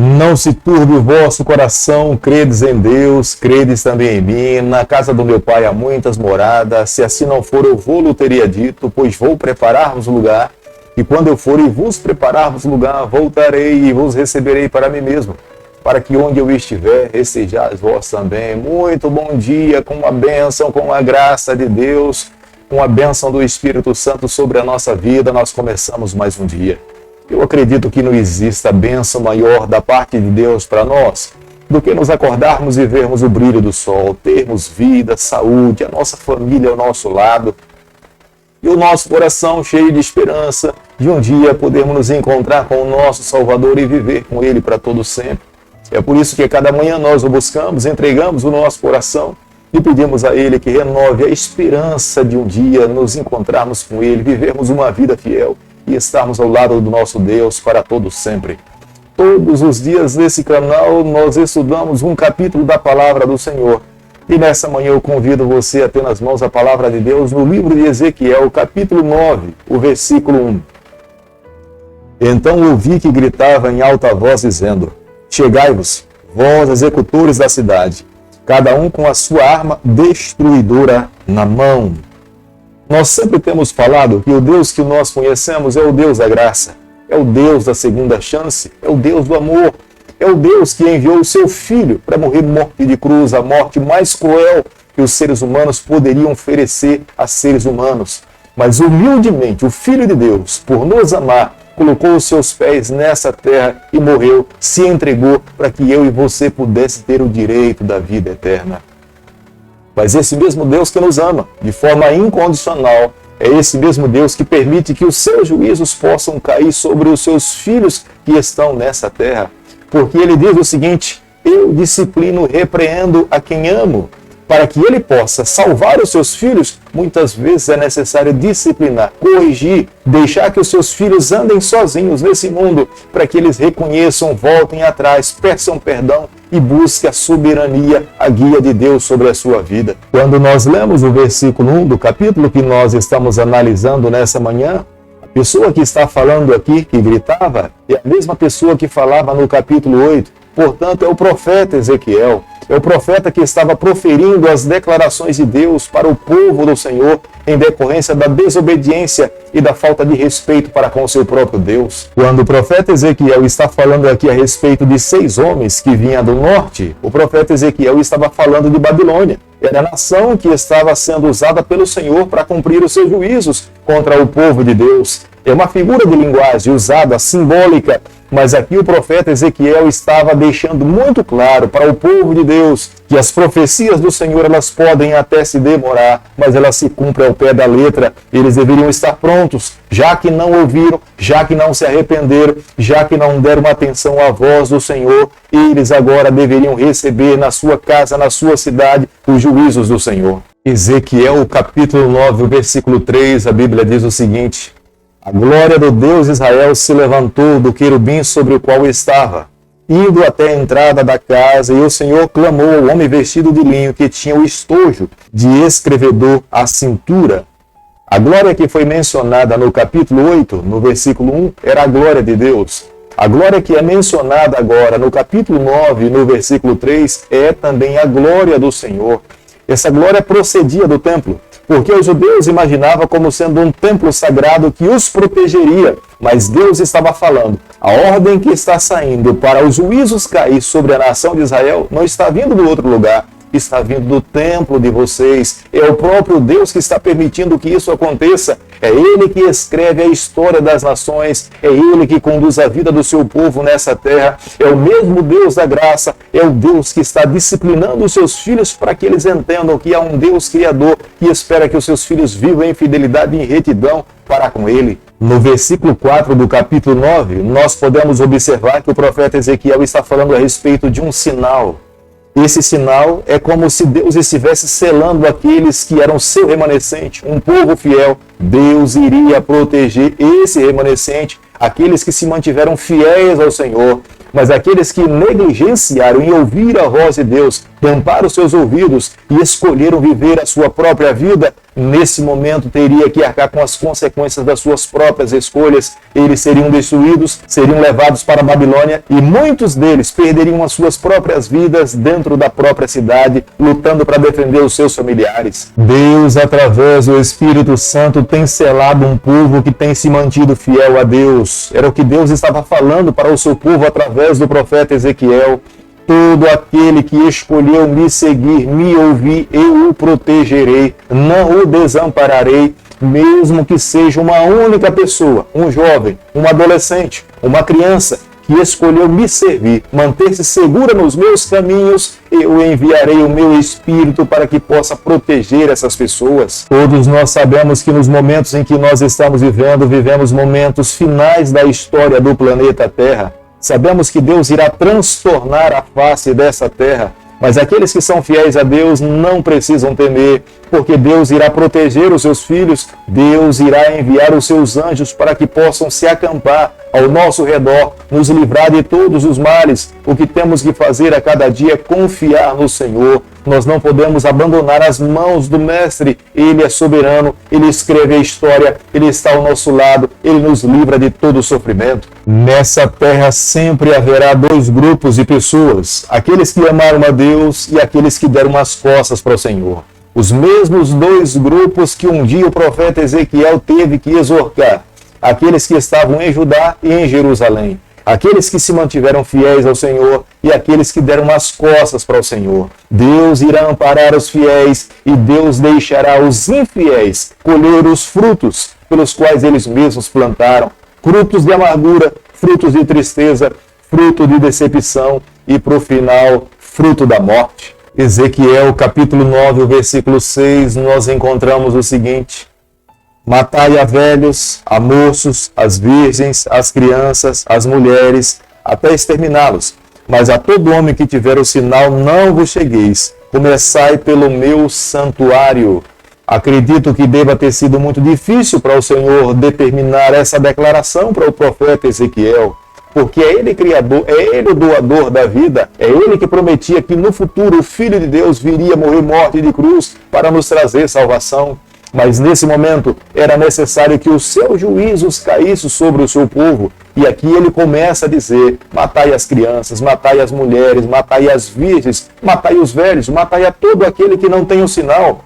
Não se turbe o vosso coração, credes em Deus, credes também em mim. Na casa do meu Pai há muitas moradas, se assim não for, eu vou-lo teria dito, pois vou preparar-vos lugar. E quando eu for e vos preparar-vos lugar, voltarei e vos receberei para mim mesmo, para que onde eu estiver, estejais vós também. Muito bom dia, com a bênção, com a graça de Deus, com a bênção do Espírito Santo sobre a nossa vida, nós começamos mais um dia. Eu acredito que não exista bênção maior da parte de Deus para nós do que nos acordarmos e vermos o brilho do sol, termos vida, saúde, a nossa família ao nosso lado e o nosso coração cheio de esperança de um dia podermos nos encontrar com o nosso Salvador e viver com Ele para todo sempre. É por isso que cada manhã nós o buscamos, entregamos o nosso coração e pedimos a Ele que renove a esperança de um dia nos encontrarmos com Ele, vivermos uma vida fiel e estarmos ao lado do nosso Deus para todo sempre. Todos os dias nesse canal nós estudamos um capítulo da Palavra do Senhor. E nessa manhã eu convido você a ter nas mãos a Palavra de Deus no livro de Ezequiel, capítulo 9, o versículo 1. Então ouvi que gritava em alta voz dizendo: chegai-vos, vós executores da cidade, cada um com a sua arma destruidora na mão. Nós sempre temos falado que o Deus que nós conhecemos é o Deus da graça, é o Deus da segunda chance, é o Deus do amor, é o Deus que enviou o seu Filho para morrer morte de cruz, a morte mais cruel que os seres humanos poderiam oferecer a seres humanos. Mas humildemente, o Filho de Deus, por nos amar, colocou os seus pés nessa terra e morreu, se entregou para que eu e você pudesse ter o direito da vida eterna. Mas esse mesmo Deus que nos ama de forma incondicional, é esse mesmo Deus que permite que os seus juízos possam cair sobre os seus filhos que estão nessa terra. Porque ele diz o seguinte: eu disciplino e repreendo a quem amo. Para que ele possa salvar os seus filhos, muitas vezes é necessário disciplinar, corrigir, deixar que os seus filhos andem sozinhos nesse mundo, para que eles reconheçam, voltem atrás, peçam perdão e busquem a soberania, a guia de Deus sobre a sua vida. Quando nós lemos o versículo 1 do capítulo que nós estamos analisando nessa manhã, a pessoa que está falando aqui, que gritava, é a mesma pessoa que falava no capítulo 8. Portanto, é o profeta Ezequiel. É o profeta que estava proferindo as declarações de Deus para o povo do Senhor em decorrência da desobediência e da falta de respeito para com o seu próprio Deus. Quando o profeta Ezequiel está falando aqui a respeito de 6 homens que vinham do norte, o profeta Ezequiel estava falando de Babilônia. Era a nação que estava sendo usada pelo Senhor para cumprir os seus juízos contra o povo de Deus. É uma figura de linguagem usada, simbólica, mas aqui o profeta Ezequiel estava deixando muito claro para o povo de Deus que as profecias do Senhor, elas podem até se demorar, mas elas se cumprem ao pé da letra. Eles deveriam estar prontos, já que não ouviram, já que não se arrependeram, já que não deram atenção à voz do Senhor, eles agora deveriam receber na sua casa, na sua cidade, os juízos do Senhor. Ezequiel, capítulo 9, o versículo 3, a Bíblia diz o seguinte: a glória do Deus de Israel se levantou do querubim sobre o qual estava, indo até a entrada da casa, e o Senhor clamou ao homem vestido de linho que tinha o estojo de escrevedor à cintura. A glória que foi mencionada no capítulo 8, no versículo 1, era a glória de Deus. A glória que é mencionada agora no capítulo 9, no versículo 3, é também a glória do Senhor. Essa glória procedia do templo, porque os judeus imaginavam como sendo um templo sagrado que os protegeria, mas Deus estava falando, a ordem que está saindo para os juízos cair sobre a nação de Israel não está vindo do outro lugar, está vindo do templo de vocês. É o próprio Deus que está permitindo que isso aconteça. É Ele que escreve a história das nações, é Ele que conduz a vida do seu povo nessa terra, é o mesmo Deus da graça, é o Deus que está disciplinando os seus filhos para que eles entendam que há um Deus criador que espera que os seus filhos vivam em fidelidade e em retidão para com Ele. No versículo 4 do capítulo 9, nós podemos observar que o profeta Ezequiel está falando a respeito de um sinal. Esse sinal é como se Deus estivesse selando aqueles que eram seu remanescente, um povo fiel. Deus iria proteger esse remanescente, aqueles que se mantiveram fiéis ao Senhor. Mas aqueles que negligenciaram em ouvir a voz de Deus, tamparam seus ouvidos e escolheram viver a sua própria vida, nesse momento teria que arcar com as consequências das suas próprias escolhas. Eles seriam destruídos, seriam levados para a Babilônia e muitos deles perderiam as suas próprias vidas dentro da própria cidade, lutando para defender os seus familiares. Deus, através do Espírito Santo, tem selado um povo que tem se mantido fiel a Deus. Era o que Deus estava falando para o seu povo através do profeta Ezequiel. Todo aquele que escolheu me seguir, me ouvir, eu o protegerei, não o desampararei, mesmo que seja uma única pessoa, um jovem, um adolescente, uma criança que escolheu me servir, manter-se segura nos meus caminhos, eu enviarei o meu Espírito para que possa proteger essas pessoas. Todos nós sabemos que nos momentos em que nós estamos vivendo, vivemos momentos finais da história do planeta Terra. Sabemos que Deus irá transtornar a face dessa terra, mas aqueles que são fiéis a Deus não precisam temer, porque Deus irá proteger os seus filhos, Deus irá enviar os seus anjos para que possam se acampar ao nosso redor, nos livrar de todos os males. O que temos que fazer a cada dia é confiar no Senhor. Nós não podemos abandonar as mãos do Mestre. Ele é soberano, Ele escreve a história, Ele está ao nosso lado, Ele nos livra de todo o sofrimento. Nessa terra sempre haverá dois grupos de pessoas, aqueles que amaram a Deus e aqueles que deram as costas para o Senhor. Os mesmos dois grupos que um dia o profeta Ezequiel teve que exortar, aqueles que estavam em Judá e em Jerusalém, aqueles que se mantiveram fiéis ao Senhor e aqueles que deram as costas para o Senhor. Deus irá amparar os fiéis e Deus deixará os infiéis colher os frutos pelos quais eles mesmos plantaram, frutos de amargura, frutos de tristeza, fruto de decepção e, para o final, fruto da morte. Ezequiel, capítulo 9, o versículo 6, nós encontramos o seguinte: matai a velhos, a moços, as virgens, as crianças, as mulheres, até exterminá-los. Mas a todo homem que tiver o sinal, não vos chegueis. Começai pelo meu santuário. Acredito que deva ter sido muito difícil para o Senhor determinar essa declaração para o profeta Ezequiel, porque é Ele criador, é Ele o doador da vida, é Ele que prometia que no futuro o Filho de Deus viria morrer morte de cruz para nos trazer salvação. Mas nesse momento era necessário que os seus juízos caíssem sobre o seu povo. E aqui ele começa a dizer: matai as crianças, matai as mulheres, matai as virgens, matai os velhos, matai a todo aquele que não tem o sinal.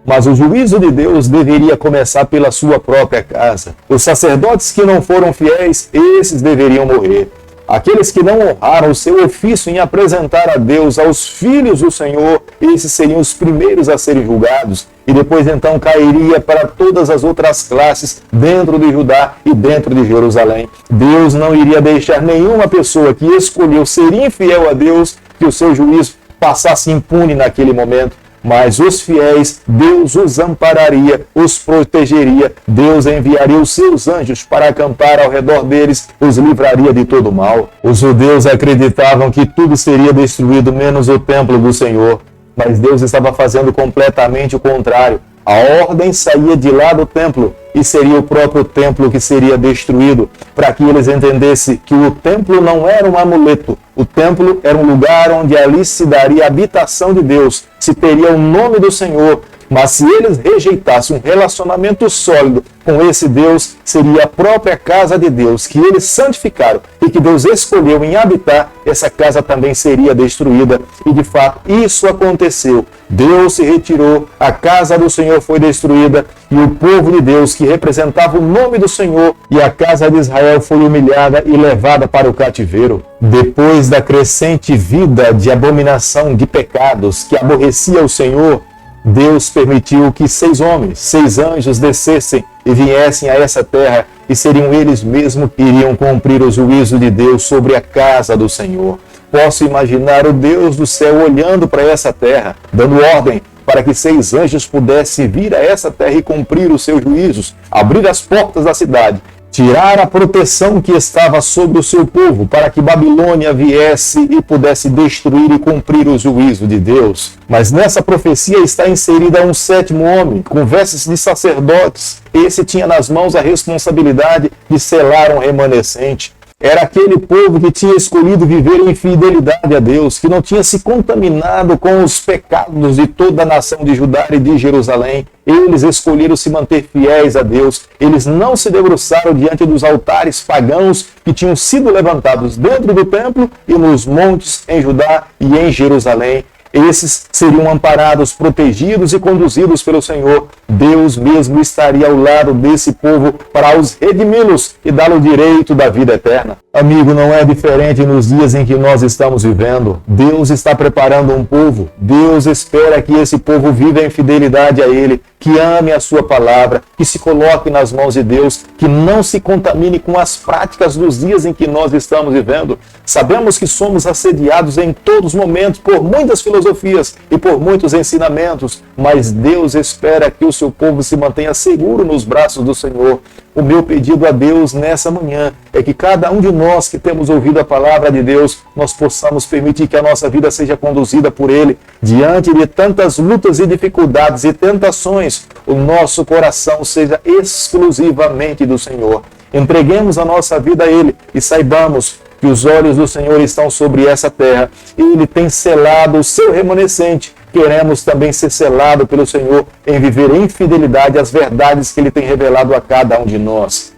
Mas o juízo de Deus deveria começar pela sua própria casa. Os sacerdotes que não foram fiéis, esses deveriam morrer. Aqueles que não honraram o seu ofício em apresentar a Deus aos filhos do Senhor, esses seriam os primeiros a serem julgados. E depois então cairia para todas as outras classes dentro de Judá e dentro de Jerusalém. Deus não iria deixar nenhuma pessoa que escolheu ser infiel a Deus que o seu juízo passasse impune naquele momento. Mas os fiéis, Deus os ampararia, os protegeria, Deus enviaria os seus anjos para acampar ao redor deles, os livraria de todo mal. Os judeus acreditavam que tudo seria destruído menos o templo do Senhor, mas Deus estava fazendo completamente o contrário. A ordem saía de lá do templo e seria o próprio templo que seria destruído, para que eles entendessem que o templo não era um amuleto. O templo era um lugar onde ali se daria a habitação de Deus, se teria o nome do Senhor. Mas se eles rejeitassem um relacionamento sólido com esse Deus, seria a própria casa de Deus, que eles santificaram e que Deus escolheu em habitar, essa casa também seria destruída. E de fato, isso aconteceu. Deus se retirou, a casa do Senhor foi destruída e o povo de Deus, que representava o nome do Senhor, e a casa de Israel foi humilhada e levada para o cativeiro. Depois da crescente vida de abominação de pecados que aborrecia o Senhor, Deus permitiu que 6 homens, 6 anjos descessem e viessem a essa terra, e seriam eles mesmos que iriam cumprir o juízo de Deus sobre a casa do Senhor. Posso imaginar o Deus do céu olhando para essa terra, dando ordem para que 6 anjos pudessem vir a essa terra e cumprir os seus juízos, abrir as portas da cidade, tirar a proteção que estava sobre o seu povo, para que Babilônia viesse e pudesse destruir e cumprir o juízo de Deus. Mas nessa profecia está inserida um 7º homem, com vestes de sacerdotes. Esse tinha nas mãos a responsabilidade de selar um remanescente. Era aquele povo que tinha escolhido viver em fidelidade a Deus, que não tinha se contaminado com os pecados de toda a nação de Judá e de Jerusalém. Eles escolheram se manter fiéis a Deus. Eles não se debruçaram diante dos altares pagãos que tinham sido levantados dentro do templo e nos montes em Judá e em Jerusalém. Esses seriam amparados, protegidos e conduzidos pelo Senhor. Deus mesmo estaria ao lado desse povo para os redimi-los e dar o direito da vida eterna. Amigo, não é diferente nos dias em que nós estamos vivendo. Deus está preparando um povo. Deus espera que esse povo viva em fidelidade a Ele, que ame a sua palavra, que se coloque nas mãos de Deus, que não se contamine com as práticas dos dias em que nós estamos vivendo. Sabemos que somos assediados em todos os momentos por muitas filosofias e por muitos ensinamentos, mas Deus espera que o seu povo se mantenha seguro nos braços do Senhor. O meu pedido a Deus nessa manhã é que cada um de nós que temos ouvido a palavra de Deus, nós possamos permitir que a nossa vida seja conduzida por Ele. Diante de tantas lutas e dificuldades e tentações, o nosso coração seja exclusivamente do Senhor. Entreguemos a nossa vida a Ele e saibamos que os olhos do Senhor estão sobre essa terra e Ele tem selado o seu remanescente. Queremos também ser selados pelo Senhor em viver em fidelidade às verdades que Ele tem revelado a cada um de nós.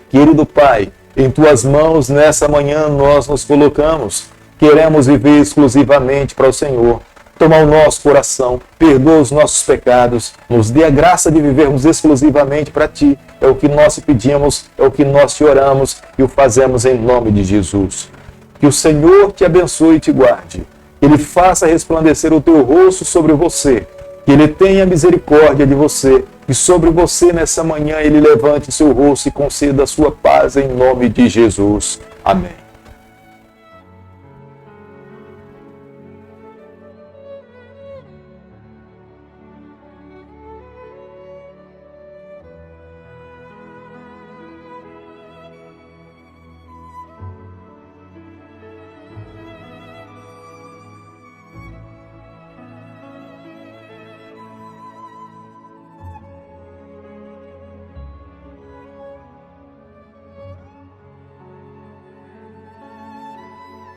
Querido Pai, em Tuas mãos nessa manhã nós nos colocamos. Queremos viver exclusivamente para o Senhor. Toma o nosso coração, perdoa os nossos pecados, nos dê a graça de vivermos exclusivamente para Ti. É o que nós te pedimos, é o que nós te oramos e o fazemos em nome de Jesus. Que o Senhor te abençoe e te guarde. Que Ele faça resplandecer o teu rosto sobre você. Que Ele tenha misericórdia de você. Que sobre você nessa manhã Ele levante seu rosto e conceda a sua paz em nome de Jesus. Amém.